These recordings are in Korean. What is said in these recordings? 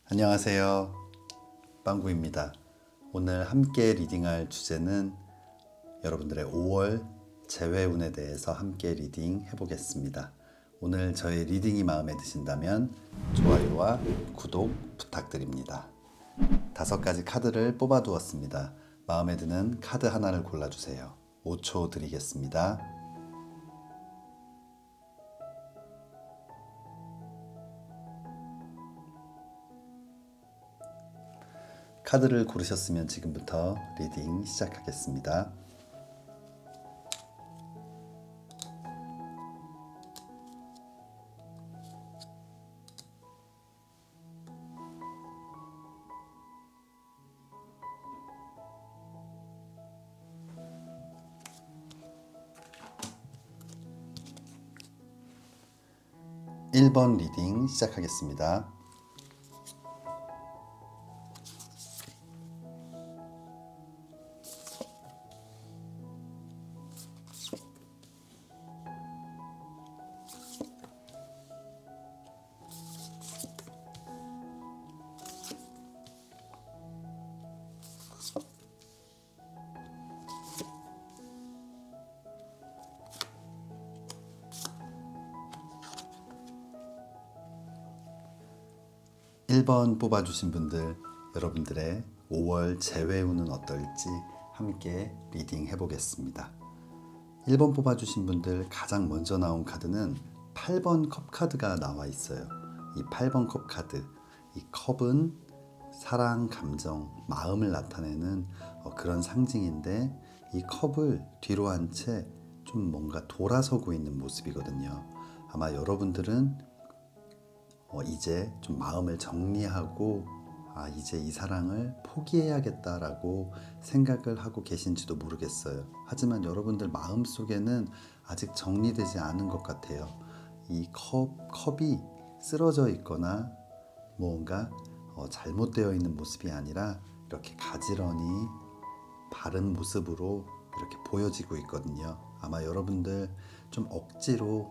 안녕하세요. 빵구입니다. 오늘 함께 리딩할 주제는 여러분들의 5월 재회운에 대해서 함께 리딩 해보겠습니다. 오늘 저의 리딩이 마음에 드신다면 좋아요와 구독 부탁드립니다. 5가지 카드를 뽑아 두었습니다. 마음에 드는 카드 하나를 골라주세요. 5초 드리겠습니다. 카드를 고르셨으면 지금부터 리딩 시작하겠습니다. (1번) 리딩 시작하겠습니다. (1번) 뽑아주신 분들, 여러분들의 5월 재회운은 어떨지 함께 리딩 해보겠습니다. 1번 뽑아주신 분들 가장 먼저 나온 카드는 8번 컵 카드가 나와 있어요. 이 8번 컵 카드, 이 컵은 사랑, 감정, 마음을 나타내는 그런 상징인데, 이 컵을 뒤로 한 채 좀 뭔가 돌아서고 있는 모습이거든요. 아마 여러분들은 이제 좀 마음을 정리하고 이제 이 사랑을 포기해야겠다라고 생각을 하고 계신지도 모르겠어요. 하지만 여러분들 마음속에는 아직 정리되지 않은 것 같아요. 이 컵이 쓰러져 있거나 뭔가 잘못되어 있는 모습이 아니라 이렇게 가지런히 바른 모습으로 이렇게 보여지고 있거든요. 아마 여러분들 좀 억지로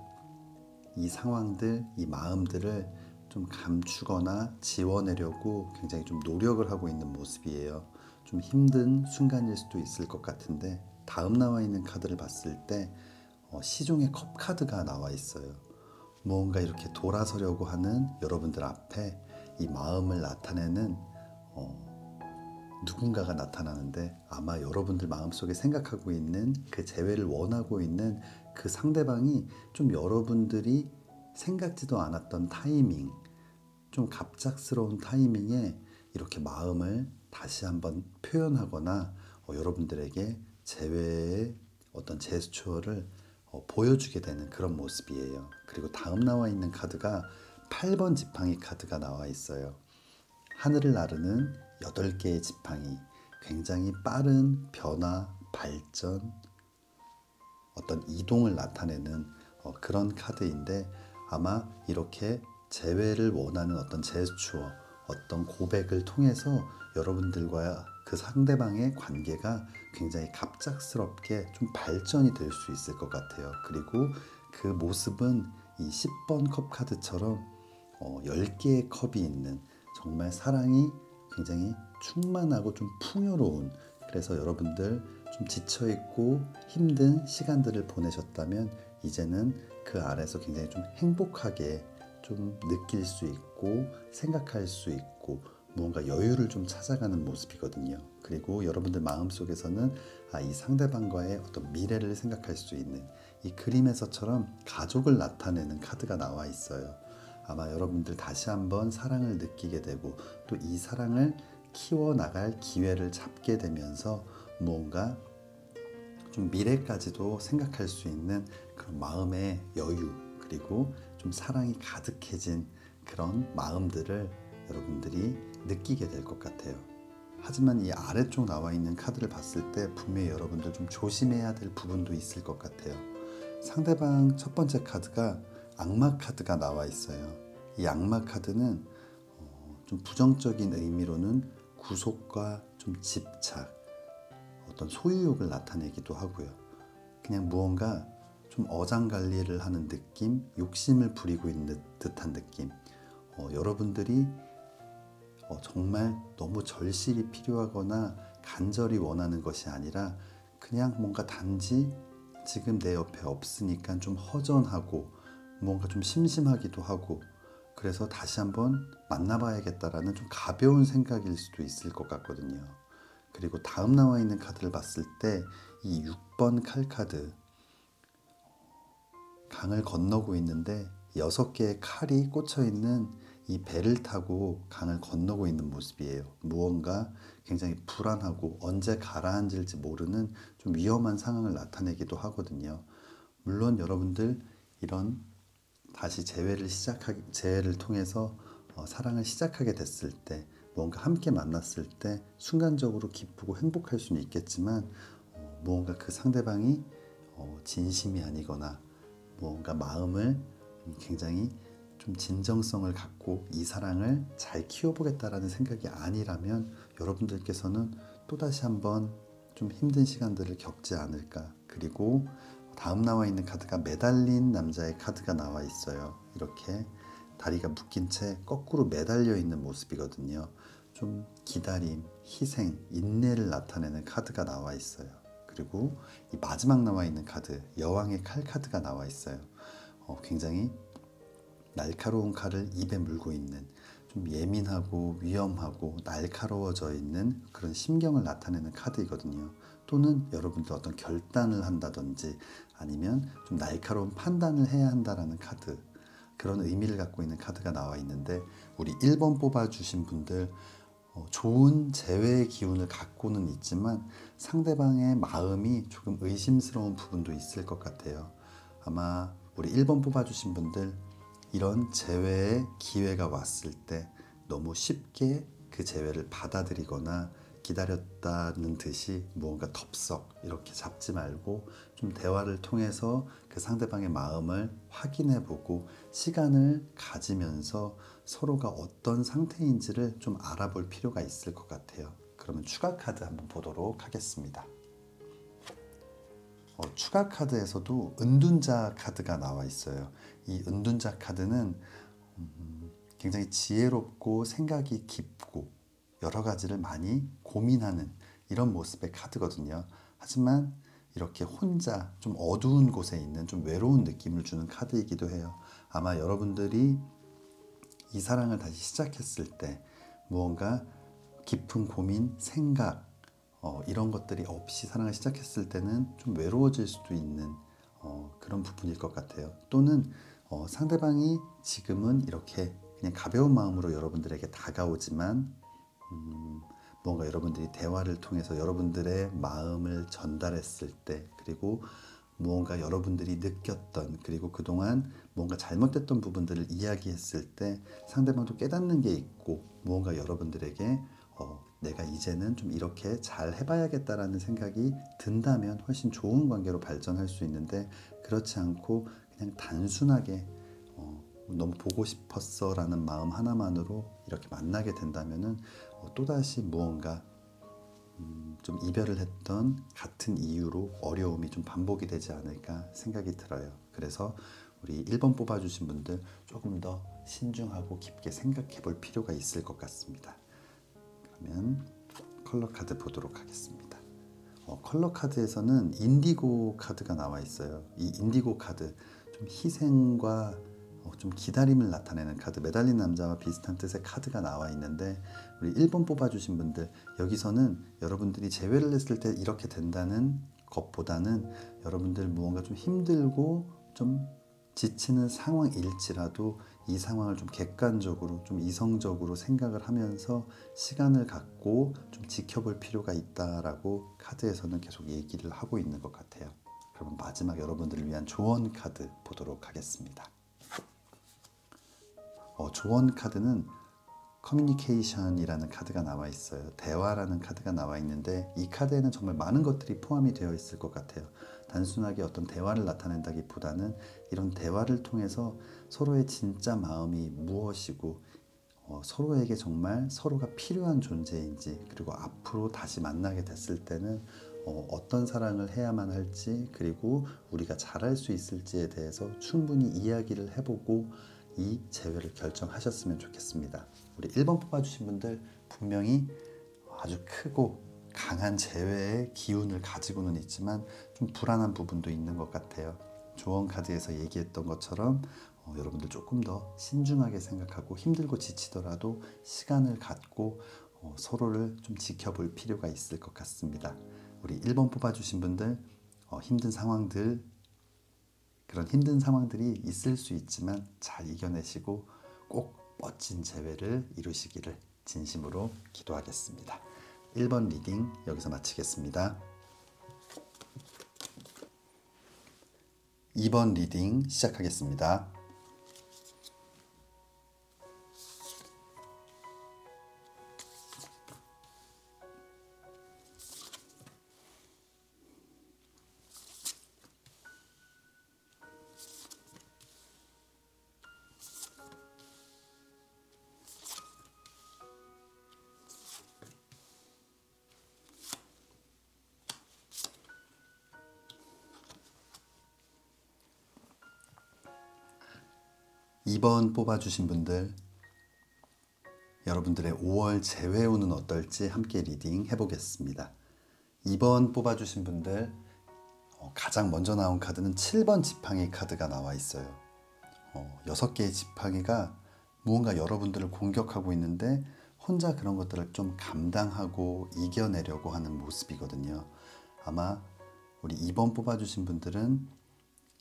이 상황들, 이 마음들을 좀 감추거나 지워내려고 굉장히 좀 노력을 하고 있는 모습이에요. 좀 힘든 순간일 수도 있을 것 같은데, 다음 나와 있는 카드를 봤을 때 시종의 컵 카드가 나와 있어요. 무언가 이렇게 돌아서려고 하는 여러분들 앞에 이 마음을 나타내는 누군가가 나타나는데, 아마 여러분들 마음속에 생각하고 있는 그 재회를 원하고 있는 그 상대방이 좀 여러분들이 생각지도 않았던 타이밍, 좀 갑작스러운 타이밍에 이렇게 마음을 다시 한번 표현하거나 여러분들에게 재회의 어떤 제스처를 보여주게 되는 그런 모습이에요. 그리고 다음 나와 있는 카드가 8번 지팡이 카드가 나와 있어요. 하늘을 나르는 8개의 지팡이, 굉장히 빠른 변화, 발전, 어떤 이동을 나타내는 그런 카드인데, 아마 이렇게 재회를 원하는 어떤 제스처, 어떤 고백을 통해서 여러분들과 그 상대방의 관계가 굉장히 갑작스럽게 좀 발전이 될 수 있을 것 같아요. 그리고 그 모습은 이 10번 컵 카드처럼 10개의 컵이 있는, 정말 사랑이 굉장히 충만하고 좀 풍요로운, 그래서 여러분들 좀 지쳐있고 힘든 시간들을 보내셨다면 이제는 그 안에서 굉장히 좀 행복하게 좀 느낄 수 있고 생각할 수 있고 무언가 여유를 좀 찾아가는 모습이거든요. 그리고 여러분들 마음속에서는 이 상대방과의 어떤 미래를 생각할 수 있는, 이 그림에서처럼 가족을 나타내는 카드가 나와 있어요. 아마 여러분들 다시 한번 사랑을 느끼게 되고, 또 이 사랑을 키워나갈 기회를 잡게 되면서 무언가 좀 미래까지도 생각할 수 있는 그런 마음의 여유, 그리고 좀 사랑이 가득해진 그런 마음들을 여러분들이 느끼게 될 것 같아요. 하지만 이 아래쪽 나와 있는 카드를 봤을 때 분명히 여러분들 좀 조심해야 될 부분도 있을 것 같아요. 상대방 첫 번째 카드가 악마 카드가 나와 있어요. 이 악마 카드는 좀 부정적인 의미로는 구속과 좀 집착, 어떤 소유욕을 나타내기도 하고요. 그냥 무언가 좀 어장관리를 하는 느낌, 욕심을 부리고 있는 듯한 느낌. 여러분들이 정말 너무 절실히 필요하거나 간절히 원하는 것이 아니라 그냥 뭔가 단지 지금 내 옆에 없으니까 좀 허전하고 뭔가 좀 심심하기도 하고 그래서 다시 한번 만나봐야겠다라는 좀 가벼운 생각일 수도 있을 것 같거든요. 그리고 다음 나와 있는 카드를 봤을 때 이 6번 칼 카드, 강을 건너고 있는데 6개의 칼이 꽂혀 있는 이 배를 타고 강을 건너고 있는 모습이에요. 무언가 굉장히 불안하고 언제 가라앉을지 모르는 좀 위험한 상황을 나타내기도 하거든요. 물론 여러분들 이런 다시 재회를 통해서 사랑을 시작하게 됐을 때 무언가 함께 만났을 때 순간적으로 기쁘고 행복할 수는 있겠지만 무언가 그 상대방이 진심이 아니거나 무언가 마음을 굉장히 좀 진정성을 갖고 이 사랑을 잘 키워보겠다라는 생각이 아니라면 여러분들께서는 또다시 한번 좀 힘든 시간들을 겪지 않을까. 그리고 다음 나와 있는 카드가 매달린 남자의 카드가 나와 있어요. 이렇게 다리가 묶인 채 거꾸로 매달려 있는 모습이거든요. 좀 기다림, 희생, 인내를 나타내는 카드가 나와 있어요. 그리고 이 마지막 나와 있는 카드, 여왕의 칼 카드가 나와 있어요. 굉장히 날카로운 칼을 입에 물고 있는 좀 예민하고 위험하고 날카로워져 있는 그런 심경을 나타내는 카드이거든요. 또는 여러분들 어떤 결단을 한다든지 아니면 좀 날카로운 판단을 해야 한다라는 카드, 그런 의미를 갖고 있는 카드가 나와 있는데 우리 1번 뽑아주신 분들 좋은 재회의 기운을 갖고는 있지만 상대방의 마음이 조금 의심스러운 부분도 있을 것 같아요. 아마 우리 1번 뽑아주신 분들 이런 재회의 기회가 왔을 때 너무 쉽게 그 재회를 받아들이거나 기다렸다는 듯이 무언가 덥석 이렇게 잡지 말고 좀 대화를 통해서 그 상대방의 마음을 확인해보고 시간을 가지면서 서로가 어떤 상태인지를 좀 알아볼 필요가 있을 것 같아요. 그러면 추가 카드 한번 보도록 하겠습니다. 추가 카드에서도 은둔자 카드가 나와 있어요. 이 은둔자 카드는 굉장히 지혜롭고 생각이 깊고 여러 가지를 많이 고민하는 이런 모습의 카드거든요. 하지만 이렇게 혼자 좀 어두운 곳에 있는 좀 외로운 느낌을 주는 카드이기도 해요. 아마 여러분들이 이 사랑을 다시 시작했을 때 무언가 깊은 고민, 생각 이런 것들이 없이 사랑을 시작했을 때는 좀 외로워질 수도 있는 그런 부분일 것 같아요. 또는 상대방이 지금은 이렇게 그냥 가벼운 마음으로 여러분들에게 다가오지만 뭔가 여러분들이 대화를 통해서 여러분들의 마음을 전달했을 때 그리고 무언가 여러분들이 느꼈던 그리고 그동안 뭔가 잘못됐던 부분들을 이야기했을 때 상대방도 깨닫는 게 있고 무언가 여러분들에게 내가 이제는 좀 이렇게 잘 해봐야겠다라는 생각이 든다면 훨씬 좋은 관계로 발전할 수 있는데 그렇지 않고 그냥 단순하게 너무 보고 싶었어 라는 마음 하나만으로 이렇게 만나게 된다면은 또다시 무언가 좀 이별을 했던 같은 이유로 어려움이 좀 반복이 되지 않을까 생각이 들어요. 그래서 우리 1번 뽑아주신 분들 조금 더 신중하고 깊게 생각해 볼 필요가 있을 것 같습니다. 그러면 컬러 카드 보도록 하겠습니다. 컬러 카드에서는 인디고 카드가 나와 있어요. 이 인디고 카드 좀 희생과 좀 기다림을 나타내는 카드, 매달린 남자와 비슷한 뜻의 카드가 나와 있는데 우리 1번 뽑아주신 분들 여기서는 여러분들이 재회를 했을 때 이렇게 된다는 것보다는 여러분들 무언가 좀 힘들고 좀 지치는 상황일지라도 이 상황을 좀 객관적으로 좀 이성적으로 생각을 하면서 시간을 갖고 좀 지켜볼 필요가 있다라고 카드에서는 계속 얘기를 하고 있는 것 같아요. 그러면 마지막 여러분들을 위한 조언 카드 보도록 하겠습니다. 조언 카드는 커뮤니케이션이라는 카드가 나와 있어요. 대화라는 카드가 나와 있는데 이 카드에는 정말 많은 것들이 포함이 되어 있을 것 같아요. 단순하게 어떤 대화를 나타낸다기보다는 이런 대화를 통해서 서로의 진짜 마음이 무엇이고 서로에게 정말 서로가 필요한 존재인지 그리고 앞으로 다시 만나게 됐을 때는 어떤 사랑을 해야만 할지 그리고 우리가 잘할 수 있을지에 대해서 충분히 이야기를 해보고 이 재회를 결정하셨으면 좋겠습니다. 우리 1번 뽑아주신 분들 분명히 아주 크고 강한 재회의 기운을 가지고는 있지만 좀 불안한 부분도 있는 것 같아요. 조언 카드에서 얘기했던 것처럼 여러분들 조금 더 신중하게 생각하고 힘들고 지치더라도 시간을 갖고 서로를 좀 지켜볼 필요가 있을 것 같습니다. 우리 1번 뽑아주신 분들 힘든 상황들, 그런 힘든 상황들이 있을 수 있지만 잘 이겨내시고 꼭 멋진 재회를 이루시기를 진심으로 기도하겠습니다. 1번 리딩 여기서 마치겠습니다. 2번 리딩 시작하겠습니다. 2번 뽑아주신 분들, 여러분들의 5월 재회운은 어떨지 함께 리딩 해보겠습니다. 2번 뽑아주신 분들, 가장 먼저 나온 카드는 7번 지팡이 카드가 나와 있어요. 6개의 지팡이가 무언가 여러분들을 공격하고 있는데 혼자 그런 것들을 좀 감당하고 이겨내려고 하는 모습이거든요. 아마 우리 2번 뽑아주신 분들은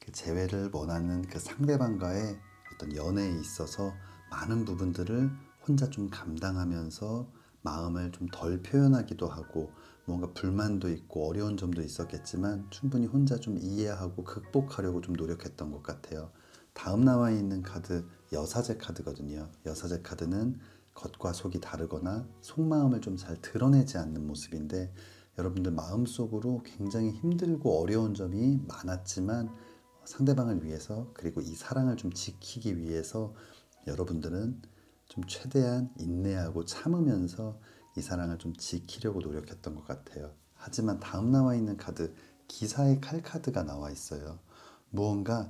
그 재회를 원하는 그 상대방과의 어떤 연애에 있어서 많은 부분들을 혼자 좀 감당하면서 마음을 좀 덜 표현하기도 하고 뭔가 불만도 있고 어려운 점도 있었겠지만 충분히 혼자 좀 이해하고 극복하려고 좀 노력했던 것 같아요. 다음 나와 있는 카드 여사제 카드거든요. 여사제 카드는 겉과 속이 다르거나 속마음을 좀 잘 드러내지 않는 모습인데 여러분들 마음속으로 굉장히 힘들고 어려운 점이 많았지만 상대방을 위해서 그리고 이 사랑을 좀 지키기 위해서 여러분들은 좀 최대한 인내하고 참으면서 이 사랑을 좀 지키려고 노력했던 것 같아요. 하지만 다음 나와 있는 카드 기사의 칼 카드가 나와 있어요. 무언가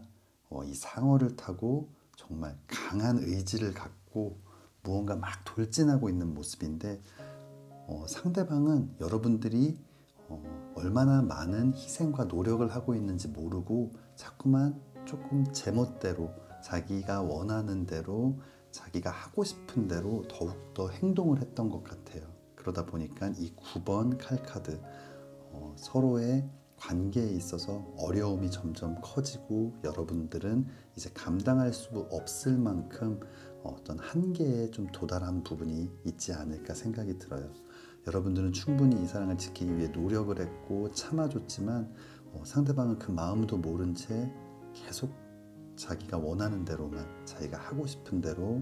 이 상어를 타고 정말 강한 의지를 갖고 무언가 막 돌진하고 있는 모습인데 상대방은 여러분들이 얼마나 많은 희생과 노력을 하고 있는지 모르고 자꾸만 조금 제멋대로 자기가 원하는 대로 자기가 하고 싶은 대로 더욱더 행동을 했던 것 같아요. 그러다 보니까 이 9번 칼카드 서로의 관계에 있어서 어려움이 점점 커지고 여러분들은 이제 감당할 수 없을 만큼 어떤 한계에 좀 도달한 부분이 있지 않을까 생각이 들어요. 여러분들은 충분히 이 사랑을 지키기 위해 노력을 했고 참아줬지만 상대방은 그 마음도 모른 채 계속 자기가 원하는 대로만 자기가 하고 싶은 대로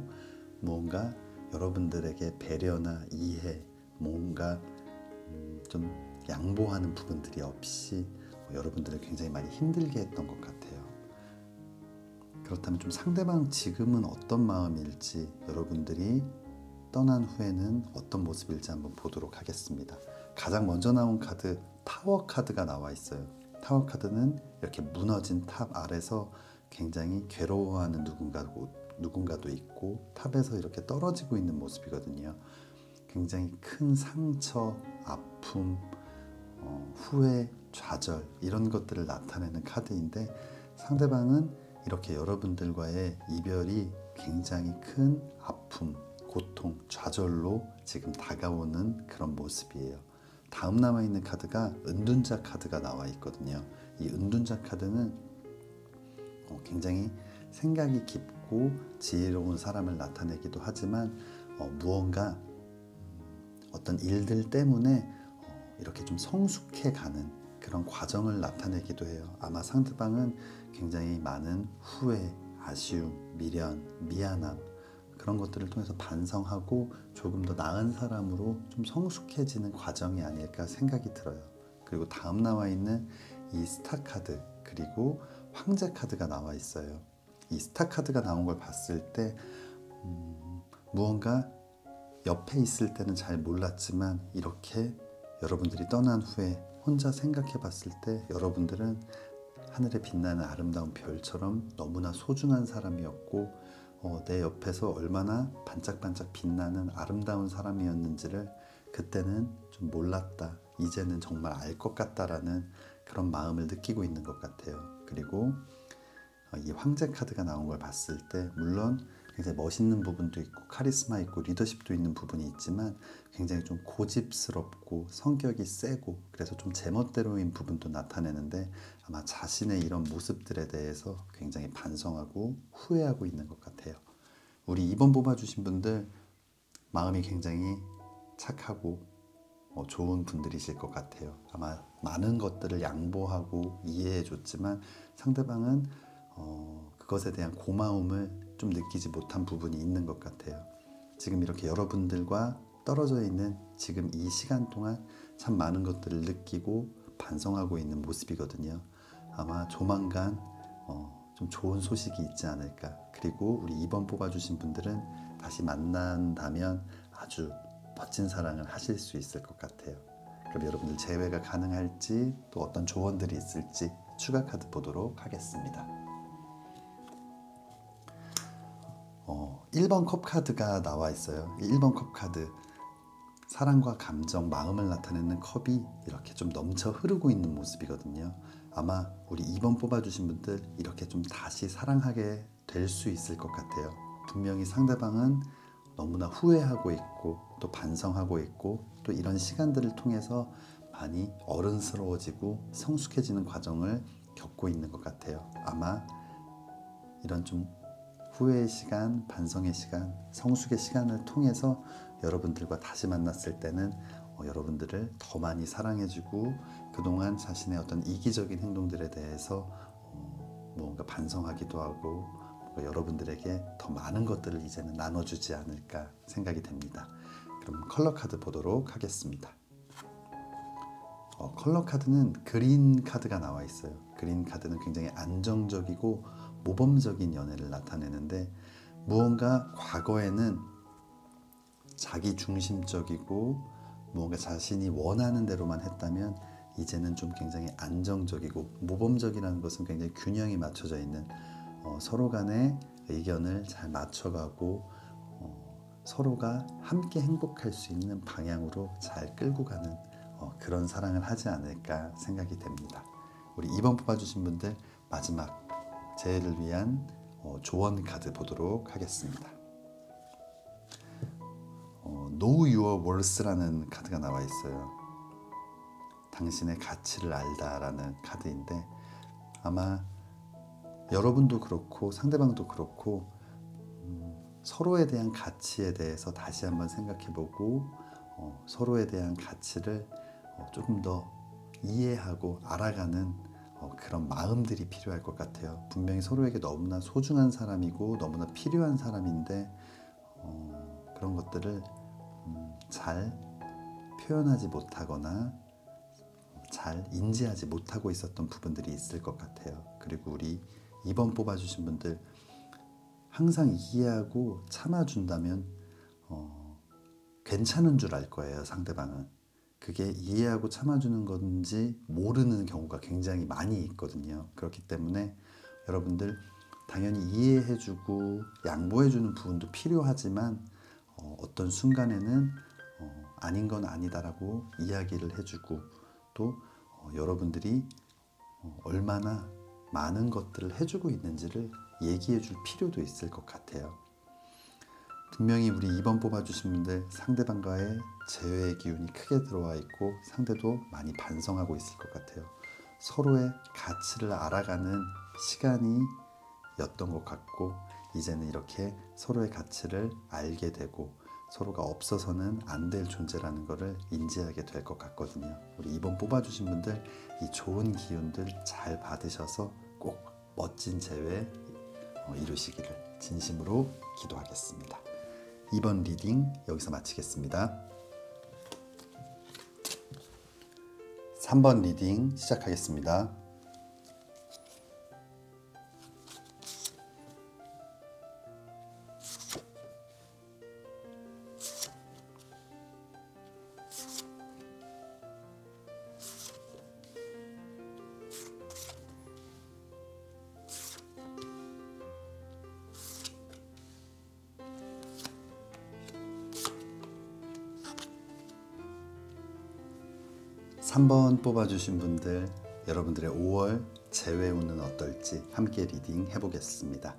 무언가 여러분들에게 배려나 이해 뭔가 좀 양보하는 부분들이 없이 여러분들을 굉장히 많이 힘들게 했던 것 같아요. 그렇다면 좀 상대방 지금은 어떤 마음일지 여러분들이 떠난 후에는 어떤 모습일지 한번 보도록 하겠습니다. 가장 먼저 나온 카드 타워 카드가 나와 있어요. 타워 카드는 이렇게 무너진 탑 아래서 굉장히 괴로워하는 누군가도 있고 탑에서 이렇게 떨어지고 있는 모습이거든요. 굉장히 큰 상처, 아픔, 후회, 좌절 이런 것들을 나타내는 카드인데 상대방은 이렇게 여러분들과의 이별이 굉장히 큰 아픔, 고통, 좌절로 지금 다가오는 그런 모습이에요. 다음 남아있는 카드가 은둔자 카드가 나와 있거든요. 이 은둔자 카드는 굉장히 생각이 깊고 지혜로운 사람을 나타내기도 하지만 무언가 어떤 일들 때문에 이렇게 좀 성숙해가는 그런 과정을 나타내기도 해요. 아마 상대방은 굉장히 많은 후회, 아쉬움, 미련, 미안함 그런 것들을 통해서 반성하고 조금 더 나은 사람으로 좀 성숙해지는 과정이 아닐까 생각이 들어요. 그리고 다음 나와 있는 이 스타 카드 그리고 황제 카드가 나와 있어요. 이 스타 카드가 나온 걸 봤을 때 무언가 옆에 있을 때는 잘 몰랐지만 이렇게 여러분들이 떠난 후에 혼자 생각해 봤을 때 여러분들은 하늘에 빛나는 아름다운 별처럼 너무나 소중한 사람이었고 내 옆에서 얼마나 반짝반짝 빛나는 아름다운 사람이었는지를 그때는 좀 몰랐다. 이제는 정말 알 것 같다라는 그런 마음을 느끼고 있는 것 같아요. 그리고 이 황제 카드가 나온 걸 봤을 때 물론 굉장히 멋있는 부분도 있고 카리스마 있고 리더십도 있는 부분이 있지만 굉장히 좀 고집스럽고 성격이 세고 그래서 좀 제멋대로인 부분도 나타내는데 아마 자신의 이런 모습들에 대해서 굉장히 반성하고 후회하고 있는 것 같아요. 우리 2번 뽑아주신 분들 마음이 굉장히 착하고 좋은 분들이실 것 같아요. 아마 많은 것들을 양보하고 이해해 줬지만 상대방은 그것에 대한 고마움을 좀 느끼지 못한 부분이 있는 것 같아요. 지금 이렇게 여러분들과 떨어져 있는 지금 이 시간 동안 참 많은 것들을 느끼고 반성하고 있는 모습이거든요. 아마 조만간 좀 좋은 소식이 있지 않을까. 그리고 우리 2번 뽑아주신 분들은 다시 만난다면 아주 멋진 사랑을 하실 수 있을 것 같아요. 그럼 여러분들 재회가 가능할지 또 어떤 조언들이 있을지 추가 카드 보도록 하겠습니다. 1번 컵 카드가 나와 있어요. 1번 컵 카드 사랑과 감정, 마음을 나타내는 컵이 이렇게 좀 넘쳐 흐르고 있는 모습이거든요. 아마 우리 2번 뽑아주신 분들 이렇게 좀 다시 사랑하게 될 수 있을 것 같아요. 분명히 상대방은 너무나 후회하고 있고 또 반성하고 있고 또 이런 시간들을 통해서 많이 어른스러워지고 성숙해지는 과정을 겪고 있는 것 같아요. 아마 이런 좀 후회의 시간, 반성의 시간, 성숙의 시간을 통해서 여러분들과 다시 만났을 때는 여러분들을 더 많이 사랑해주고 그동안 자신의 어떤 이기적인 행동들에 대해서 뭔가 반성하기도 하고 여러분들에게 더 많은 것들을 이제는 나눠주지 않을까 생각이 됩니다. 그럼 컬러 카드 보도록 하겠습니다. 컬러 카드는 그린 카드가 나와 있어요. 그린 카드는 굉장히 안정적이고 모범적인 연애를 나타내는데 무언가 과거에는 자기 중심적이고 무언가 자신이 원하는 대로만 했다면 이제는 좀 굉장히 안정적이고 모범적이라는 것은 굉장히 균형이 맞춰져 있는 서로 간의 의견을 잘 맞춰가고 서로가 함께 행복할 수 있는 방향으로 잘 끌고 가는 그런 사랑을 하지 않을까 생각이 됩니다. 우리 2번 뽑아주신 분들 마지막 재해를 위한 조언 카드 보도록 하겠습니다. Know Your Worth라는 카드가 나와 있어요. 당신의 가치를 알다라는 카드인데 아마 여러분도 그렇고 상대방도 그렇고 서로에 대한 가치에 대해서 다시 한번 생각해보고 서로에 대한 가치를 조금 더 이해하고 알아가는 그런 마음들이 필요할 것 같아요. 분명히 서로에게 너무나 소중한 사람이고 너무나 필요한 사람인데 그런 것들을 잘 표현하지 못하거나 잘 인지하지 못하고 있었던 부분들이 있을 것 같아요. 그리고 우리 2번 뽑아주신 분들 항상 이해하고 참아준다면 괜찮은 줄 알 거예요. 상대방은 그게 이해하고 참아주는 건지 모르는 경우가 굉장히 많이 있거든요. 그렇기 때문에 여러분들 당연히 이해해주고 양보해주는 부분도 필요하지만 어떤 순간에는 아닌 건 아니다라고 이야기를 해주고 또 여러분들이 얼마나 많은 것들을 해주고 있는지를 얘기해줄 필요도 있을 것 같아요. 분명히 우리 2번 뽑아주신 분들 상대방과의 재회의 기운이 크게 들어와 있고 상대도 많이 반성하고 있을 것 같아요. 서로의 가치를 알아가는 시간이었던 것 같고 이제는 이렇게 서로의 가치를 알게 되고 서로가 없어서는 안 될 존재라는 것을 인지하게 될 것 같거든요. 우리 2번 뽑아주신 분들 이 좋은 기운들 잘 받으셔서 꼭 멋진 재회 이루시기를 진심으로 기도하겠습니다. 2번 리딩 여기서 마치겠습니다. 3번 리딩 시작하겠습니다. 3번 뽑아주신 분들, 여러분들의 5월 재회운은 어떨지 함께 리딩 해보겠습니다.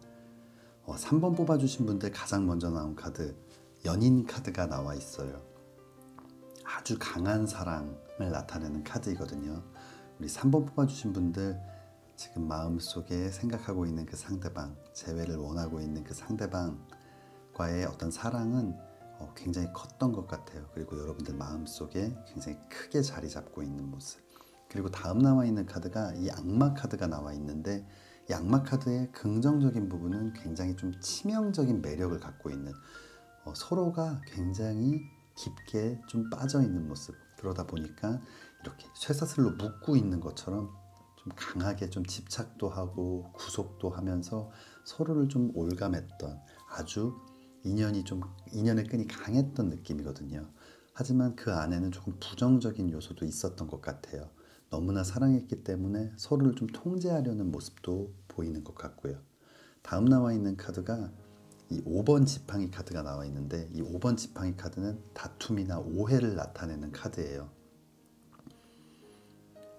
3번 뽑아주신 분들 가장 먼저 나온 카드, 연인 카드가 나와 있어요. 아주 강한 사랑을 나타내는 카드이거든요. 우리 3번 뽑아주신 분들, 지금 마음속에 생각하고 있는 그 상대방, 재회를 원하고 있는 그 상대방과의 어떤 사랑은 굉장히 컸던 것 같아요. 그리고 여러분들 마음속에 굉장히 크게 자리 잡고 있는 모습. 그리고 다음 나와 있는 카드가 이 악마 카드가 나와 있는데, 이 악마 카드의 긍정적인 부분은 굉장히 좀 치명적인 매력을 갖고 있는, 서로가 굉장히 깊게 좀 빠져 있는 모습. 그러다 보니까 이렇게 쇠사슬로 묶고 있는 것처럼 좀 강하게 좀 집착도 하고 구속도 하면서 서로를 좀 올감했던, 아주 인연의 끈이 강했던 느낌이거든요. 하지만 그 안에는 조금 부정적인 요소도 있었던 것 같아요. 너무나 사랑했기 때문에 서로를 좀 통제하려는 모습도 보이는 것 같고요. 다음 나와 있는 카드가 이 5번 지팡이 카드가 나와 있는데, 이 5번 지팡이 카드는 다툼이나 오해를 나타내는 카드예요.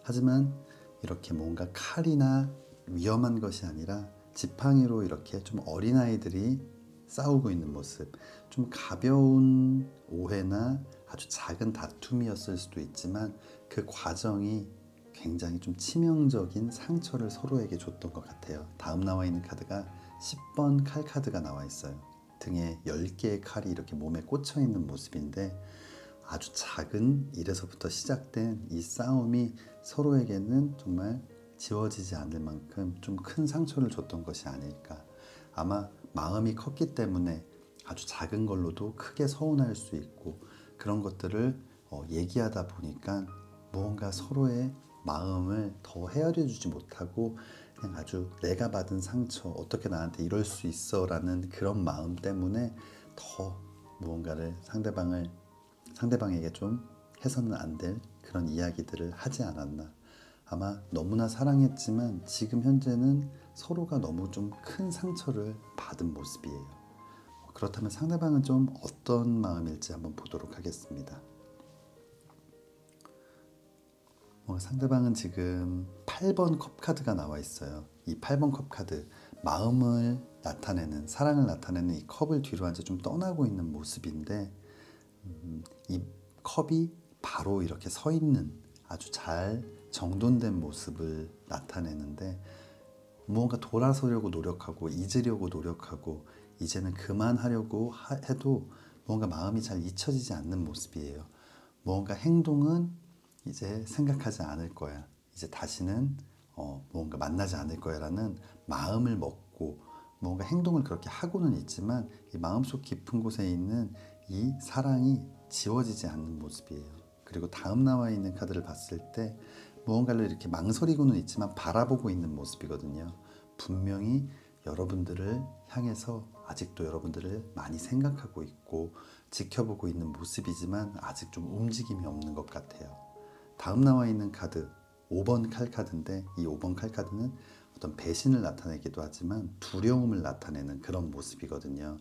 하지만 이렇게 뭔가 칼이나 위험한 것이 아니라 지팡이로 이렇게 좀 어린아이들이 싸우고 있는 모습, 좀 가벼운 오해나 아주 작은 다툼이었을 수도 있지만 그 과정이 굉장히 좀 치명적인 상처를 서로에게 줬던 것 같아요. 다음 나와 있는 카드가 10번 칼 카드가 나와 있어요. 등에 10개의 칼이 이렇게 몸에 꽂혀 있는 모습인데, 아주 작은 일에서부터 시작된 이 싸움이 서로에게는 정말 지워지지 않을 만큼 좀 큰 상처를 줬던 것이 아닐까. 아마 마음이 컸기 때문에 아주 작은 걸로도 크게 서운할 수 있고, 그런 것들을 얘기하다 보니까 무언가 서로의 마음을 더 헤아려 주지 못하고 그냥 아주 내가 받은 상처, 어떻게 나한테 이럴 수 있어 라는 그런 마음 때문에 더 무언가를 상대방에게 좀 해서는 안 될 그런 이야기들을 하지 않았나. 아마 너무나 사랑했지만 지금 현재는 서로가 너무 좀 큰 상처를 받은 모습이에요. 그렇다면 상대방은 좀 어떤 마음일지 한번 보도록 하겠습니다. 상대방은 지금 8번 컵 카드가 나와 있어요. 이 8번 컵 카드, 마음을 나타내는, 사랑을 나타내는 이 컵을 뒤로 한 채 좀 떠나고 있는 모습인데, 이 컵이 바로 이렇게 서 있는 아주 잘 정돈된 모습을 나타내는데, 무언가 돌아서려고 노력하고 잊으려고 노력하고 이제는 그만하려고 해도 무언가 마음이 잘 잊혀지지 않는 모습이에요. 무언가 행동은 이제 생각하지 않을 거야, 이제 다시는 무언가 만나지 않을 거야 라는 마음을 먹고 무언가 행동을 그렇게 하고는 있지만, 이 마음속 깊은 곳에 있는 이 사랑이 지워지지 않는 모습이에요. 그리고 다음 나와 있는 카드를 봤을 때 무언가를 이렇게 망설이고는 있지만 바라보고 있는 모습이거든요. 분명히 여러분들을 향해서 아직도 여러분들을 많이 생각하고 있고 지켜보고 있는 모습이지만 아직 좀 움직임이 없는 것 같아요. 다음 나와 있는 카드 5번 칼 카드인데, 이 5번 칼 카드는 어떤 배신을 나타내기도 하지만 두려움을 나타내는 그런 모습이거든요.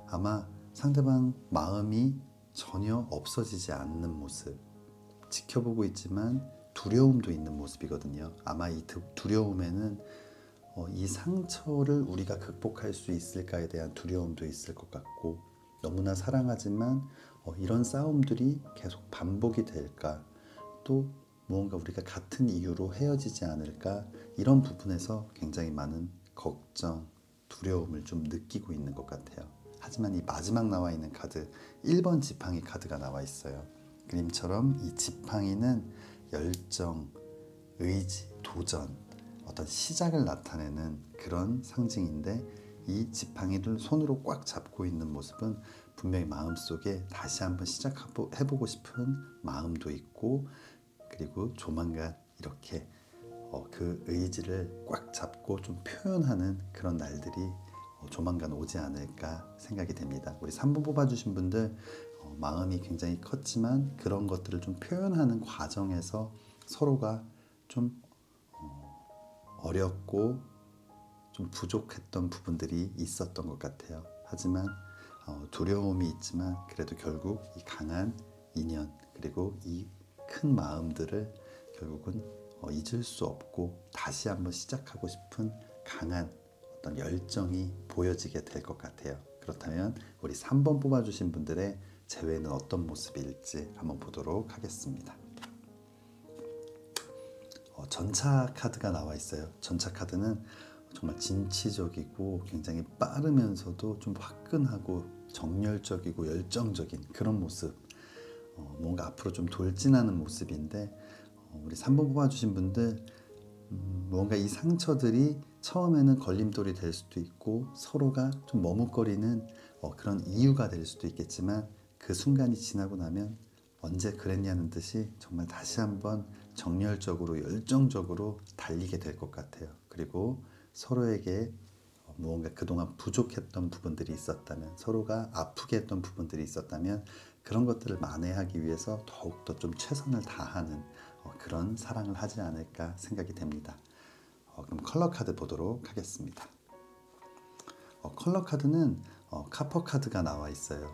아마 상대방 마음이 전혀 없어지지 않는 모습, 지켜보고 있지만 두려움도 있는 모습이거든요. 아마 이 두려움에는 이 상처를 우리가 극복할 수 있을까에 대한 두려움도 있을 것 같고, 너무나 사랑하지만 이런 싸움들이 계속 반복이 될까, 또 무언가 우리가 같은 이유로 헤어지지 않을까, 이런 부분에서 굉장히 많은 걱정, 두려움을 좀 느끼고 있는 것 같아요. 하지만 이 마지막 나와 있는 카드 1번 지팡이 카드가 나와 있어요. 그림처럼 이 지팡이는 열정, 의지, 도전, 어떤 시작을 나타내는 그런 상징인데, 이 지팡이를 손으로 꽉 잡고 있는 모습은 분명히 마음속에 다시 한번 시작해보고 싶은 마음도 있고, 그리고 조만간 이렇게 그 의지를 꽉 잡고 좀 표현하는 그런 날들이 조만간 오지 않을까 생각이 됩니다. 우리 3번 뽑아주신 분들, 마음이 굉장히 컸지만 그런 것들을 좀 표현하는 과정에서 서로가 좀 어렵고 좀 부족했던 부분들이 있었던 것 같아요. 하지만 두려움이 있지만 그래도 결국 이 강한 인연, 그리고 이 큰 마음들을 결국은 잊을 수 없고 다시 한번 시작하고 싶은 강한 어떤 열정이 보여지게 될 것 같아요. 그렇다면 우리 3번 뽑아주신 분들의 재회는 어떤 모습일지 한번 보도록 하겠습니다. 전차 카드가 나와 있어요. 전차 카드는 정말 진취적이고 굉장히 빠르면서도 좀 화끈하고 정열적이고 열정적인 그런 모습, 뭔가 앞으로 좀 돌진하는 모습인데, 우리 3번 뽑아주신 분들 뭔가 이 상처들이 처음에는 걸림돌이 될 수도 있고 서로가 좀 머뭇거리는 그런 이유가 될 수도 있겠지만, 그 순간이 지나고 나면 언제 그랬냐는 듯이 정말 다시 한번 정열적으로 열정적으로 달리게 될 것 같아요. 그리고 서로에게 무언가 그동안 부족했던 부분들이 있었다면, 서로가 아프게 했던 부분들이 있었다면 그런 것들을 만회하기 위해서 더욱더 좀 최선을 다하는 그런 사랑을 하지 않을까 생각이 됩니다. 그럼 컬러 카드 보도록 하겠습니다. 컬러 카드는 카퍼 카드가 나와 있어요.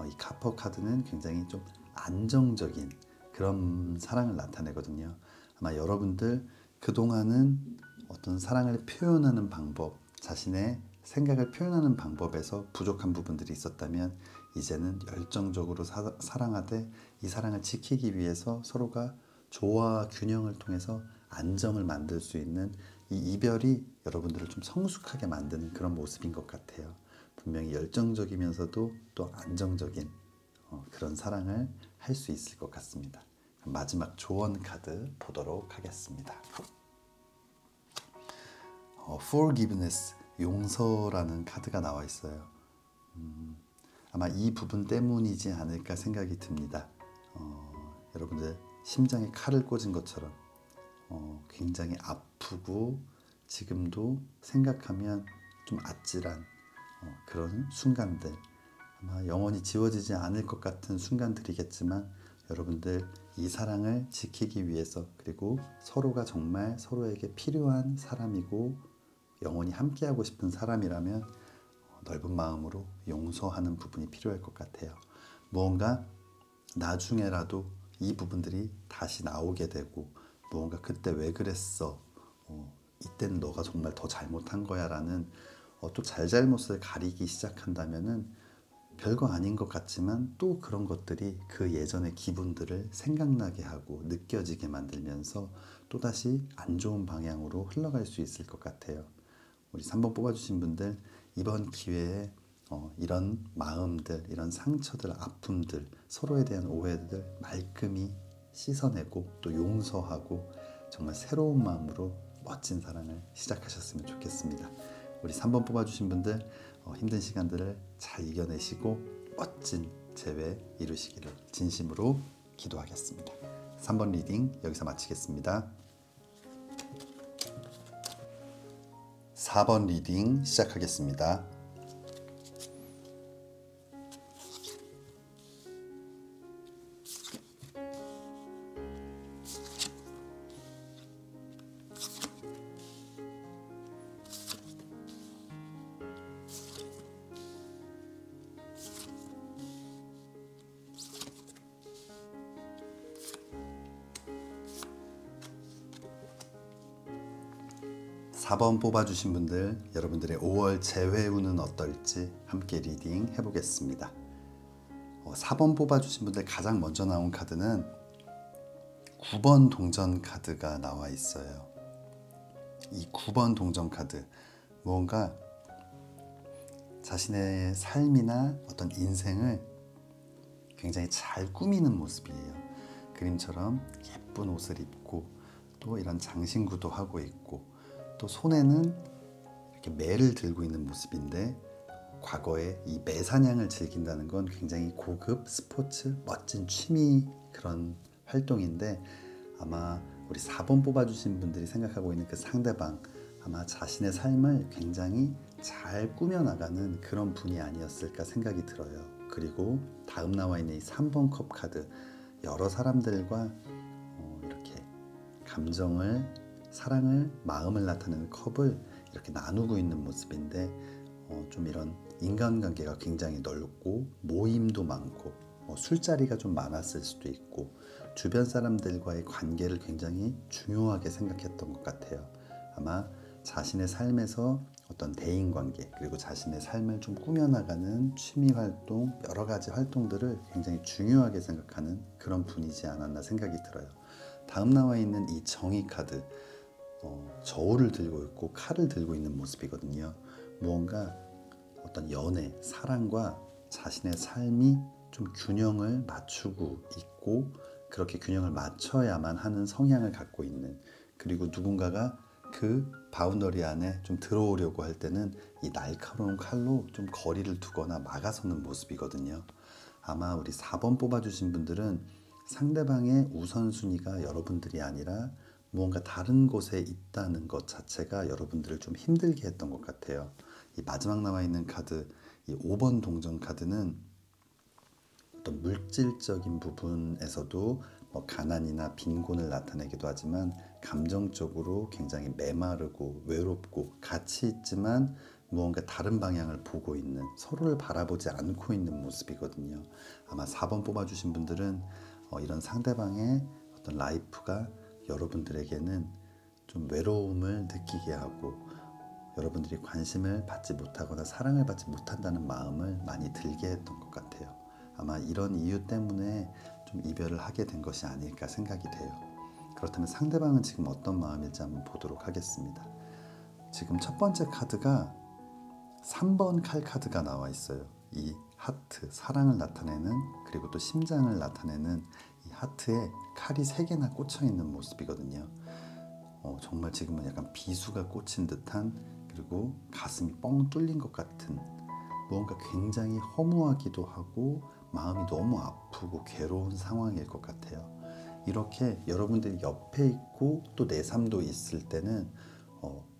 이 카퍼 카드는 굉장히 좀 안정적인 그런 사랑을 나타내거든요. 아마 여러분들 그동안은 어떤 사랑을 표현하는 방법, 자신의 생각을 표현하는 방법에서 부족한 부분들이 있었다면, 이제는 열정적으로 사랑하되 이 사랑을 지키기 위해서 서로가 조화와 균형을 통해서 안정을 만들 수 있는 이 이별이 여러분들을 좀 성숙하게 만드는 그런 모습인 것 같아요. 분명히 열정적이면서도 또 안정적인 그런 사랑을 할 수 있을 것 같습니다. 마지막 조언 카드 보도록 하겠습니다. Forgiveness, 용서라는 카드가 나와 있어요. 아마 이 부분 때문이지 않을까 생각이 듭니다. 여러분들 심장에 칼을 꽂은 것처럼 굉장히 아프고 지금도 생각하면 좀 아찔한 그런 순간들, 아마 영원히 지워지지 않을 것 같은 순간들이겠지만, 여러분들 이 사랑을 지키기 위해서, 그리고 서로가 정말 서로에게 필요한 사람이고 영원히 함께하고 싶은 사람이라면 넓은 마음으로 용서하는 부분이 필요할 것 같아요. 무언가 나중에라도 이 부분들이 다시 나오게 되고, 무언가 그때 왜 그랬어, 이때는 너가 정말 더 잘못한 거야 라는 또 잘잘못을 가리기 시작한다면은 별거 아닌 것 같지만 또 그런 것들이 그 예전의 기분들을 생각나게 하고 느껴지게 만들면서 또다시 안 좋은 방향으로 흘러갈 수 있을 것 같아요. 우리 3번 뽑아주신 분들, 이번 기회에 이런 마음들, 이런 상처들, 아픔들, 서로에 대한 오해들 말끔히 씻어내고 또 용서하고 정말 새로운 마음으로 멋진 사랑을 시작하셨으면 좋겠습니다. 우리 3번 뽑아주신 분들, 힘든 시간들을 잘 이겨내시고 멋진 재회 이루시기를 진심으로 기도하겠습니다. 3번 리딩 여기서 마치겠습니다. 4번 리딩 시작하겠습니다. 4번 뽑아주신 분들, 여러분들의 5월 재회운은 어떨지 함께 리딩 해보겠습니다. 4번 뽑아주신 분들 가장 먼저 나온 카드는 9번 동전 카드가 나와 있어요. 이 9번 동전 카드, 무언가 자신의 삶이나 어떤 인생을 굉장히 잘 꾸미는 모습이에요. 그림처럼 예쁜 옷을 입고 또 이런 장신구도 하고 있고, 또 손에는 이렇게 매를 들고 있는 모습인데, 과거에 이 매사냥을 즐긴다는 건 굉장히 고급 스포츠, 멋진 취미 그런 활동인데, 아마 우리 4번 뽑아주신 분들이 생각하고 있는 그 상대방, 아마 자신의 삶을 굉장히 잘 꾸며나가는 그런 분이 아니었을까 생각이 들어요. 그리고 다음 나와 있는 이 3번 컵 카드, 여러 사람들과 이렇게 감정을, 사랑을, 마음을 나타내는 컵을 이렇게 나누고 있는 모습인데, 좀 이런 인간관계가 굉장히 넓고 모임도 많고 술자리가 좀 많았을 수도 있고 주변 사람들과의 관계를 굉장히 중요하게 생각했던 것 같아요. 아마 자신의 삶에서 어떤 대인관계 그리고 자신의 삶을 좀 꾸며나가는 취미활동 여러 가지 활동들을 굉장히 중요하게 생각하는 그런 분이지 않았나 생각이 들어요. 다음 나와 있는 이 정의 카드, 저울을 들고 있고 칼을 들고 있는 모습이거든요. 무언가 어떤 연애, 사랑과 자신의 삶이 좀 균형을 맞추고 있고 그렇게 균형을 맞춰야만 하는 성향을 갖고 있는, 그리고 누군가가 그 바운더리 안에 좀 들어오려고 할 때는 이 날카로운 칼로 좀 거리를 두거나 막아서는 모습이거든요. 아마 우리 4번 뽑아주신 분들은 상대방의 우선순위가 여러분들이 아니라 무언가 다른 곳에 있다는 것 자체가 여러분들을 좀 힘들게 했던 것 같아요. 이 마지막 나와 있는 카드, 이 5번 동전 카드는 어떤 물질적인 부분에서도 가난이나 빈곤을 나타내기도 하지만 감정적으로 굉장히 메마르고 외롭고 같이 있지만 무언가 다른 방향을 보고 있는, 서로를 바라보지 않고 있는 모습이거든요. 아마 4번 뽑아주신 분들은 이런 상대방의 어떤 라이프가 여러분들에게는 좀 외로움을 느끼게 하고 여러분들이 관심을 받지 못하거나 사랑을 받지 못한다는 마음을 많이 들게 했던 것 같아요. 아마 이런 이유 때문에 좀 이별을 하게 된 것이 아닐까 생각이 돼요. 그렇다면 상대방은 지금 어떤 마음일지 한번 보도록 하겠습니다. 지금 첫 번째 카드가 3번 칼 카드가 나와 있어요. 이 하트, 사랑을 나타내는, 그리고 또 심장을 나타내는 이 하트에 칼이 3개나 꽂혀 있는 모습이거든요. 정말 지금은 약간 비수가 꽂힌 듯한, 그리고 가슴이 뻥 뚫린 것 같은, 무언가 굉장히 허무하기도 하고 마음이 너무 아프고 괴로운 상황일 것 같아요. 이렇게 여러분들이 옆에 있고 또 내 삶도 있을 때는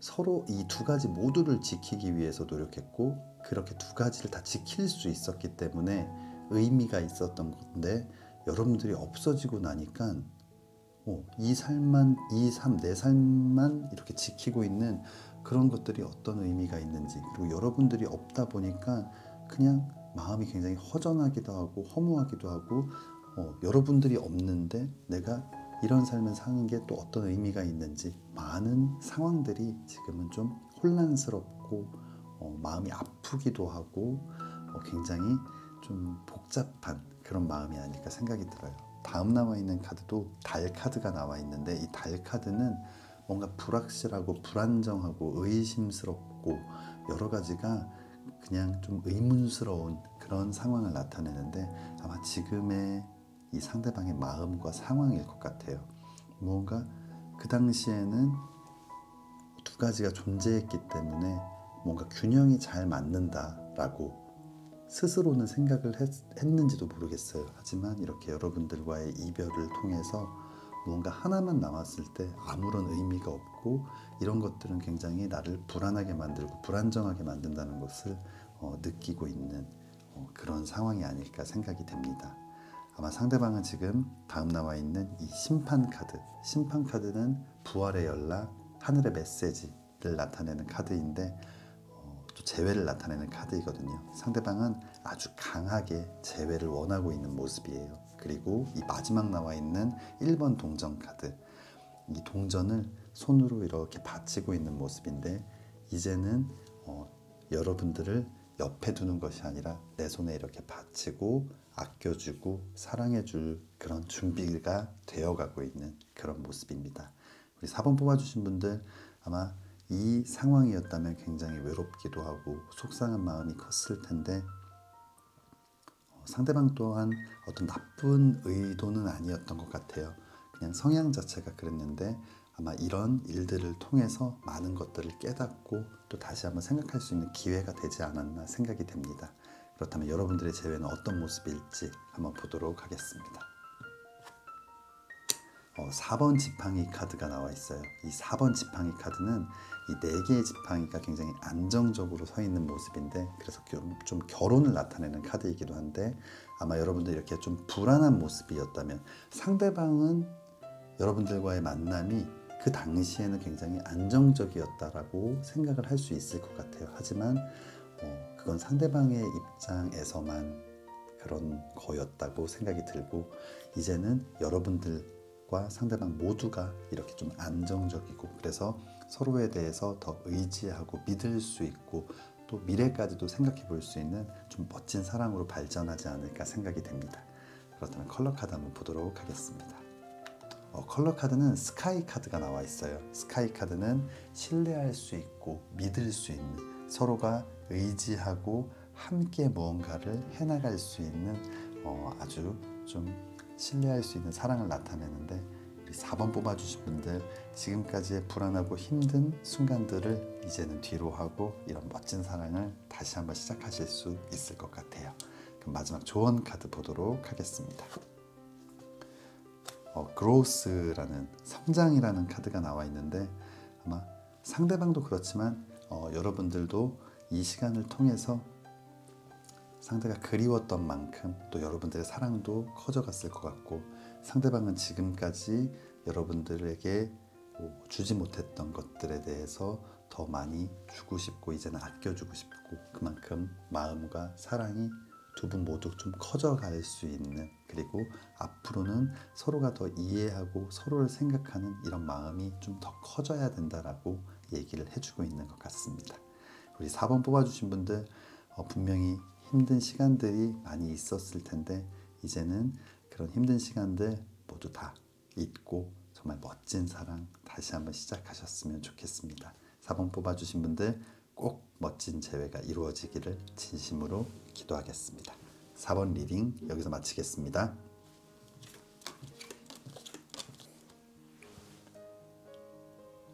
서로 이 두 가지 모두를 지키기 위해서 노력했고 그렇게 두 가지를 다 지킬 수 있었기 때문에 의미가 있었던 건데, 여러분들이 없어지고 나니까 이 삶만, 내 삶만 이렇게 지키고 있는 그런 것들이 어떤 의미가 있는지, 그리고 여러분들이 없다 보니까 그냥 마음이 굉장히 허전하기도 하고 허무하기도 하고 여러분들이 없는데 내가 이런 삶을 사는 게 또 어떤 의미가 있는지, 많은 상황들이 지금은 좀 혼란스럽고 마음이 아프기도 하고 굉장히 좀 복잡한 그런 마음이 아닐까 생각이 들어요. 다음 나와 있는 카드도 달 카드가 나와 있는데, 이 달 카드는 뭔가 불확실하고 불안정하고 의심스럽고 여러 가지가 그냥 좀 의문스러운 그런 상황을 나타내는데, 아마 지금의 이 상대방의 마음과 상황일 것 같아요. 무언가 그 당시에는 두 가지가 존재했기 때문에 뭔가 균형이 잘 맞는다라고 스스로는 생각을 했는지도 모르겠어요. 하지만 이렇게 여러분들과의 이별을 통해서 무언가 하나만 남았을 때 아무런 의미가 없고 이런 것들은 굉장히 나를 불안하게 만들고 불안정하게 만든다는 것을 느끼고 있는 그런 상황이 아닐까 생각이 됩니다. 아마 상대방은 지금 다음 나와 있는 이 심판 카드, 심판 카드는 부활의 연락, 하늘의 메시지를 나타내는 카드인데 또 재회를 나타내는 카드이거든요. 상대방은 아주 강하게 재회를 원하고 있는 모습이에요. 그리고 이 마지막 나와 있는 1번 동전 카드, 이 동전을 손으로 이렇게 받치고 있는 모습인데, 이제는 여러분들을 옆에 두는 것이 아니라 내 손에 이렇게 받치고 아껴주고 사랑해줄 그런 준비가 되어가고 있는 그런 모습입니다. 우리 4번 뽑아주신 분들 아마 이 상황이었다면 굉장히 외롭기도 하고 속상한 마음이 컸을 텐데, 상대방 또한 어떤 나쁜 의도는 아니었던 것 같아요. 그냥 성향 자체가 그랬는데 아마 이런 일들을 통해서 많은 것들을 깨닫고 또 다시 한번 생각할 수 있는 기회가 되지 않았나 생각이 됩니다. 그렇다면 여러분들의 재회는 어떤 모습일지 한번 보도록 하겠습니다. 4번 지팡이 카드가 나와 있어요. 이 4번 지팡이 카드는 이 4개의 지팡이가 굉장히 안정적으로 서 있는 모습인데, 그래서 좀 결혼을 나타내는 카드이기도 한데, 아마 여러분들 이렇게 좀 불안한 모습이었다면 상대방은 여러분들과의 만남이 그 당시에는 굉장히 안정적이었다라고 생각을 할 수 있을 것 같아요. 하지만 그건 상대방의 입장에서만 그런 거였다고 생각이 들고, 이제는 여러분들과 상대방 모두가 이렇게 좀 안정적이고, 그래서 서로에 대해서 더 의지하고 믿을 수 있고 또 미래까지도 생각해 볼 수 있는 좀 멋진 사랑으로 발전하지 않을까 생각이 됩니다. 그렇다면 컬러 카드 한번 보도록 하겠습니다. 컬러 카드는 스카이 카드가 나와 있어요. 스카이 카드는 신뢰할 수 있고 믿을 수 있는, 서로가 의지하고 함께 무언가를 해나갈 수 있는 아주 좀 신뢰할 수 있는 사랑을 나타내는데, 우리 4번 뽑아주신 분들, 지금까지의 불안하고 힘든 순간들을 이제는 뒤로 하고 이런 멋진 사랑을 다시 한번 시작하실 수 있을 것 같아요. 그럼 마지막 조언 카드 보도록 하겠습니다. growth라는, 성장이라는 카드가 나와 있는데, 아마 상대방도 그렇지만 여러분들도 이 시간을 통해서 상대가 그리웠던 만큼 또 여러분들의 사랑도 커져갔을 것 같고, 상대방은 지금까지 여러분들에게 주지 못했던 것들에 대해서 더 많이 주고 싶고 이제는 아껴주고 싶고, 그만큼 마음과 사랑이 두 분 모두 좀 커져갈 수 있는, 그리고 앞으로는 서로가 더 이해하고 서로를 생각하는 이런 마음이 좀 더 커져야 된다라고 얘기를 해주고 있는 것 같습니다. 우리 4번 뽑아주신 분들, 분명히 힘든 시간들이 많이 있었을 텐데 이제는 그런 힘든 시간들 모두 다 잊고 정말 멋진 사랑 다시 한번 시작하셨으면 좋겠습니다. 4번 뽑아주신 분들 꼭 멋진 재회가 이루어지기를 진심으로 기도하겠습니다. 4번 리딩 여기서 마치겠습니다.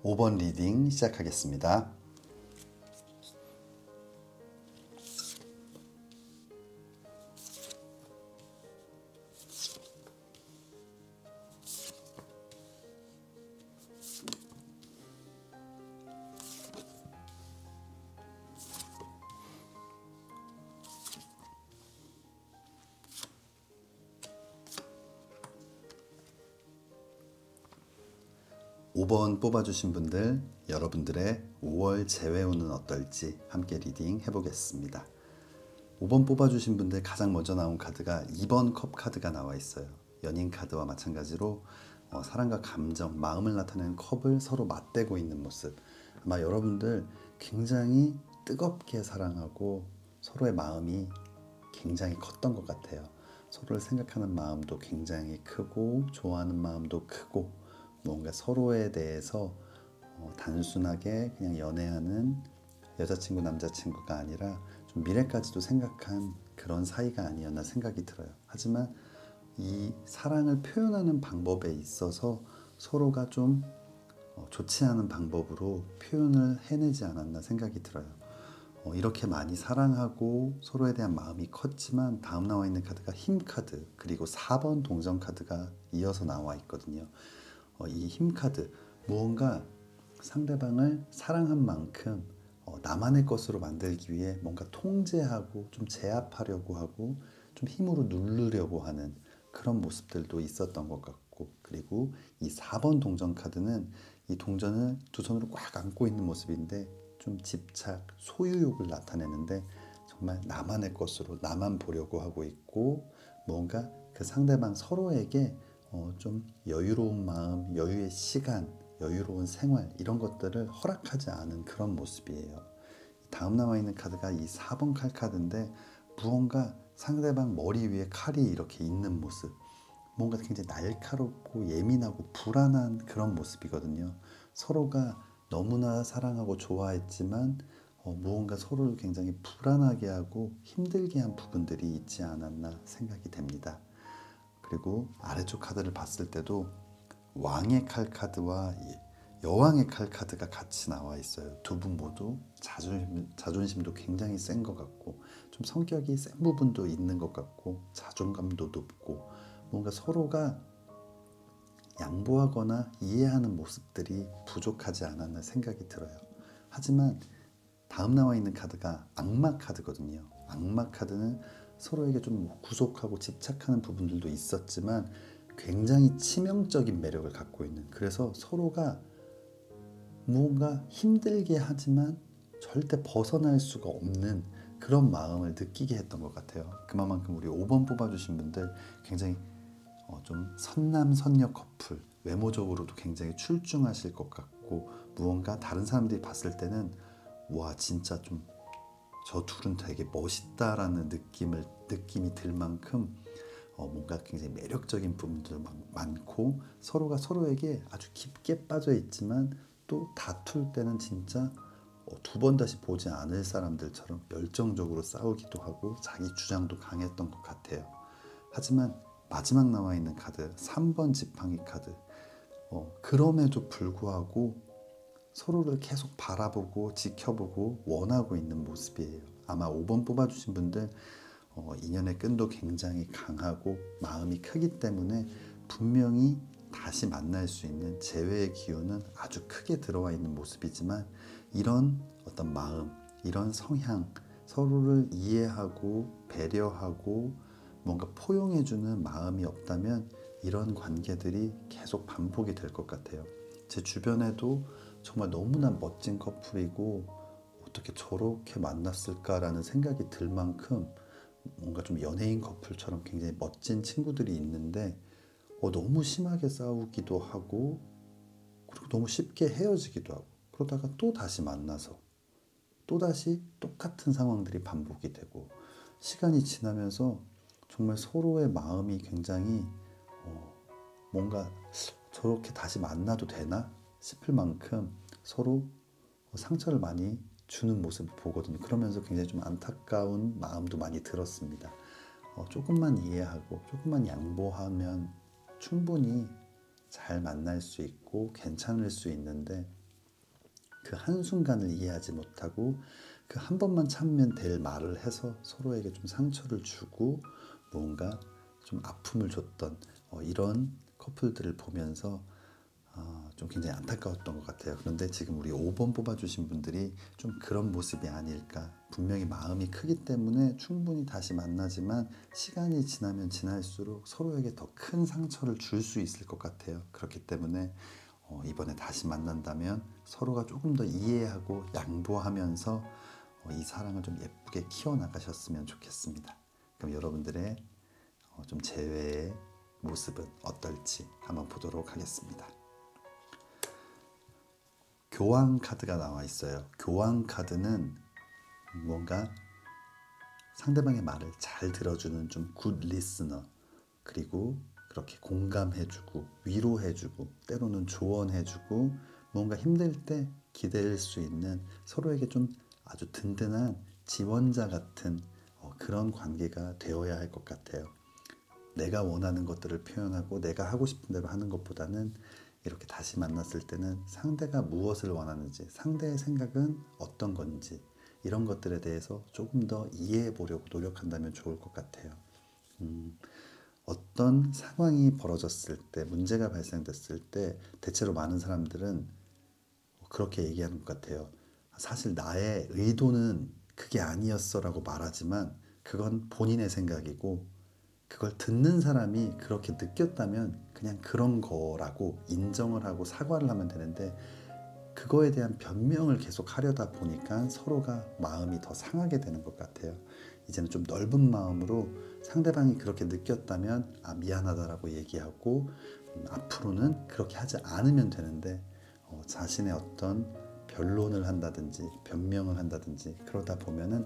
5번 리딩 시작하겠습니다. 5번 뽑아주신 분들, 여러분들의 5월 재회운은 어떨지 함께 리딩 해보겠습니다. 5번 뽑아주신 분들 가장 먼저 나온 카드가 2번 컵 카드가 나와 있어요. 연인 카드와 마찬가지로 사랑과 감정, 마음을 나타내는 컵을 서로 맞대고 있는 모습. 아마 여러분들 굉장히 뜨겁게 사랑하고 서로의 마음이 굉장히 컸던 것 같아요. 서로를 생각하는 마음도 굉장히 크고 좋아하는 마음도 크고, 뭔가 서로에 대해서 단순하게 그냥 연애하는 여자친구 남자친구가 아니라 좀 미래까지도 생각한 그런 사이가 아니었나 생각이 들어요. 하지만 이 사랑을 표현하는 방법에 있어서 서로가 좀 좋지 않은 방법으로 표현을 해내지 않았나 생각이 들어요. 이렇게 많이 사랑하고 서로에 대한 마음이 컸지만 다음 나와 있는 카드가 힘 카드, 그리고 4번 동전 카드가 이어서 나와 있거든요. 이 힘 카드, 무언가 상대방을 사랑한 만큼 나만의 것으로 만들기 위해 뭔가 통제하고 좀 제압하려고 하고 좀 힘으로 누르려고 하는 그런 모습들도 있었던 것 같고, 그리고 이 4번 동전 카드는 이 동전을 두 손으로 꽉 안고 있는 모습인데 좀 집착, 소유욕을 나타내는데 정말 나만의 것으로 나만 보려고 하고 있고, 뭔가 그 상대방 서로에게 좀 여유로운 마음, 여유의 시간, 여유로운 생활 이런 것들을 허락하지 않은 그런 모습이에요. 다음 나와 있는 카드가 이 4번 칼 카드인데, 무언가 상대방 머리 위에 칼이 이렇게 있는 모습, 뭔가 굉장히 날카롭고 예민하고 불안한 그런 모습이거든요. 서로가 너무나 사랑하고 좋아했지만 무언가 서로를 굉장히 불안하게 하고 힘들게 한 부분들이 있지 않았나 생각이 됩니다. 그리고 아래쪽 카드를 봤을 때도 왕의 칼 카드와 여왕의 칼 카드가 같이 나와 있어요. 두 분 모두 자존심도 굉장히 센 것 같고 좀 성격이 센 부분도 있는 것 같고 자존감도 높고, 뭔가 서로가 양보하거나 이해하는 모습들이 부족하지 않았나 생각이 들어요. 하지만 다음 나와 있는 카드가 악마 카드거든요. 악마 카드는 서로에게 좀 구속하고 집착하는 부분들도 있었지만 굉장히 치명적인 매력을 갖고 있는, 그래서 서로가 무언가 힘들게 하지만 절대 벗어날 수가 없는 그런 마음을 느끼게 했던 것 같아요. 그만큼 우리 5번 뽑아주신 분들 굉장히 좀 선남선녀 커플, 외모적으로도 굉장히 출중하실 것 같고, 무언가 다른 사람들이 봤을 때는 와 진짜 좀 저 둘은 되게 멋있다라는 느낌이 들 만큼 뭔가 굉장히 매력적인 부분도 많고, 서로가 서로에게 아주 깊게 빠져 있지만 또 다툴 때는 진짜 두 번 다시 보지 않을 사람들처럼 열정적으로 싸우기도 하고 자기 주장도 강했던 것 같아요. 하지만 마지막 나와 있는 카드 3번 지팡이 카드, 그럼에도 불구하고 서로를 계속 바라보고 지켜보고 원하고 있는 모습이에요. 아마 5번 뽑아주신 분들 인연의 끈도 굉장히 강하고 마음이 크기 때문에 분명히 다시 만날 수 있는 재회의 기운은 아주 크게 들어와 있는 모습이지만, 이런 어떤 마음, 이런 성향, 서로를 이해하고 배려하고 뭔가 포용해주는 마음이 없다면 이런 관계들이 계속 반복이 될 것 같아요. 제 주변에도 정말 너무나 멋진 커플이고 어떻게 저렇게 만났을까라는 생각이 들 만큼 뭔가 좀 연예인 커플처럼 굉장히 멋진 친구들이 있는데 너무 심하게 싸우기도 하고, 그리고 너무 쉽게 헤어지기도 하고, 그러다가 또 다시 만나서 또다시 똑같은 상황들이 반복이 되고, 시간이 지나면서 정말 서로의 마음이 굉장히 뭔가 저렇게 다시 만나도 되나 싶을 만큼 서로 상처를 많이 주는 모습을 보거든요. 그러면서 굉장히 좀 안타까운 마음도 많이 들었습니다. 조금만 이해하고 조금만 양보하면 충분히 잘 만날 수 있고 괜찮을 수 있는데, 그 한순간을 이해하지 못하고 그 한 번만 참으면 될 말을 해서 서로에게 좀 상처를 주고 뭔가 좀 아픔을 줬던 이런 커플들을 보면서 좀 굉장히 안타까웠던 것 같아요. 그런데 지금 우리 5번 뽑아주신 분들이 좀 그런 모습이 아닐까. 분명히 마음이 크기 때문에 충분히 다시 만나지만 시간이 지나면 지날수록 서로에게 더 큰 상처를 줄 수 있을 것 같아요. 그렇기 때문에 이번에 다시 만난다면 서로가 조금 더 이해하고 양보하면서 이 사랑을 좀 예쁘게 키워나가셨으면 좋겠습니다. 그럼 여러분들의 좀 재회의 모습은 어떨지 한번 보도록 하겠습니다. 교황 카드가 나와 있어요. 교황 카드는 뭔가 상대방의 말을 잘 들어주는 좀 굿 리스너, 그리고 그렇게 공감해주고 위로해주고 때로는 조언해주고 뭔가 힘들 때 기댈 수 있는, 서로에게 좀 아주 든든한 지원자 같은 그런 관계가 되어야 할 것 같아요. 내가 원하는 것들을 표현하고 내가 하고 싶은 대로 하는 것보다는 이렇게 다시 만났을 때는 상대가 무엇을 원하는지, 상대의 생각은 어떤 건지, 이런 것들에 대해서 조금 더 이해해 보려고 노력한다면 좋을 것 같아요. 어떤 상황이 벌어졌을 때, 문제가 발생됐을 때 대체로 많은 사람들은 그렇게 얘기하는 것 같아요. 사실 나의 의도는 그게 아니었어 라고 말하지만 그건 본인의 생각이고, 그걸 듣는 사람이 그렇게 느꼈다면 그냥 그런 거라고 인정을 하고 사과를 하면 되는데, 그거에 대한 변명을 계속 하려다 보니까 서로가 마음이 더 상하게 되는 것 같아요. 이제는 좀 넓은 마음으로 상대방이 그렇게 느꼈다면 미안하다라고 얘기하고 앞으로는 그렇게 하지 않으면 되는데, 자신의 어떤 변론을 한다든지 변명을 한다든지 그러다 보면은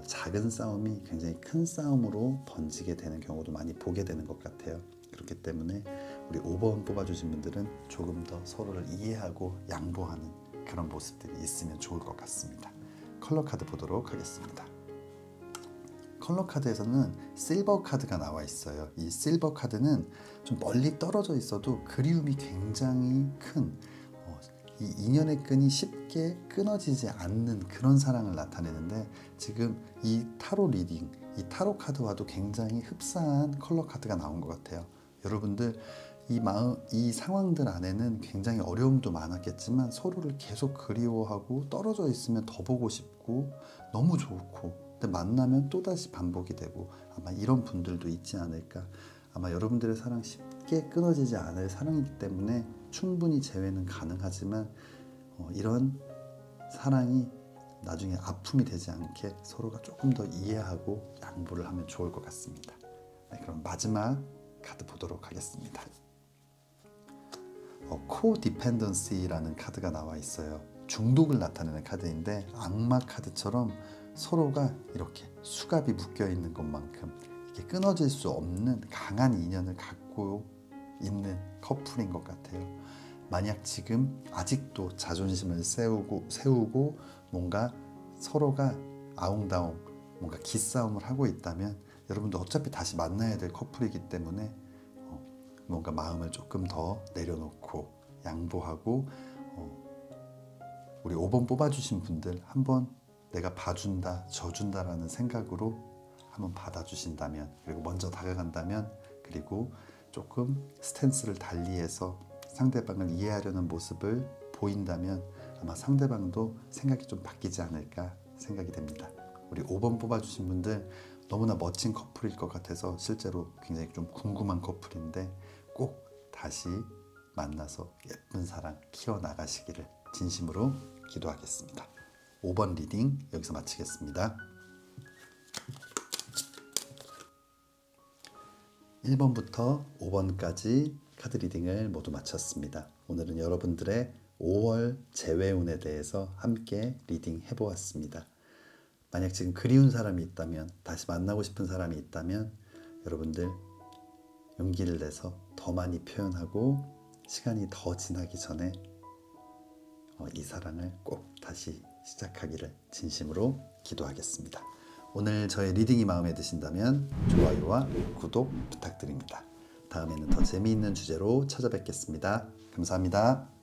작은 싸움이 굉장히 큰 싸움으로 번지게 되는 경우도 많이 보게 되는 것 같아요. 그렇기 때문에 우리 5번 뽑아주신 분들은 조금 더 서로를 이해하고 양보하는 그런 모습들이 있으면 좋을 것 같습니다. 컬러 카드 보도록 하겠습니다. 컬러 카드에서는 실버 카드가 나와 있어요. 이 실버 카드는 좀 멀리 떨어져 있어도 그리움이 굉장히 큰, 이 인연의 끈이 쉽게 끊어지지 않는 그런 사랑을 나타내는데, 지금 이 타로 리딩, 이 타로 카드와도 굉장히 흡사한 컬러 카드가 나온 것 같아요. 여러분들 이 상황들 안에는 굉장히 어려움도 많았겠지만 서로를 계속 그리워하고 떨어져 있으면 더 보고 싶고 너무 좋고, 근데 만나면 또다시 반복이 되고, 아마 이런 분들도 있지 않을까. 아마 여러분들의 사랑 쉽게 끊어지지 않을 사랑이기 때문에 충분히 재회는 가능하지만 이런 사랑이 나중에 아픔이 되지 않게 서로가 조금 더 이해하고 양보를 하면 좋을 것 같습니다. 네, 그럼 마지막 카드 보도록 하겠습니다. 코디펜던시라는 카드가 나와 있어요. 중독을 나타내는 카드인데 악마 카드처럼 서로가 이렇게 수갑이 묶여 있는 것만큼 이게 끊어질 수 없는 강한 인연을 갖고 있는 커플인 것 같아요. 만약 지금 아직도 자존심을 세우고 뭔가 서로가 아웅다웅 뭔가 기싸움을 하고 있다면 여러분도 어차피 다시 만나야 될 커플이기 때문에 뭔가 마음을 조금 더 내려놓고 양보하고 우리 5번 뽑아주신 분들 한번 내가 봐준다 져준다라는 생각으로 한번 받아주신다면, 그리고 먼저 다가간다면, 그리고 조금 스탠스를 달리해서 상대방을 이해하려는 모습을 보인다면 아마 상대방도 생각이 좀 바뀌지 않을까 생각이 됩니다. 우리 5번 뽑아주신 분들 너무나 멋진 커플일 것 같아서 실제로 굉장히 좀 궁금한 커플인데 꼭 다시 만나서 예쁜 사랑 키워나가시기를 진심으로 기도하겠습니다. 5번 리딩 여기서 마치겠습니다. 1번부터 5번까지 카드 리딩을 모두 마쳤습니다. 오늘은 여러분들의 5월 재회운에 대해서 함께 리딩 해보았습니다. 만약 지금 그리운 사람이 있다면, 다시 만나고 싶은 사람이 있다면 여러분들 용기를 내서 더 많이 표현하고 시간이 더 지나기 전에 이 사랑을 꼭 다시 시작하기를 진심으로 기도하겠습니다. 오늘 저의 리딩이 마음에 드신다면 좋아요와 구독 부탁드립니다. 다음에는 더 재미있는 주제로 찾아뵙겠습니다. 감사합니다.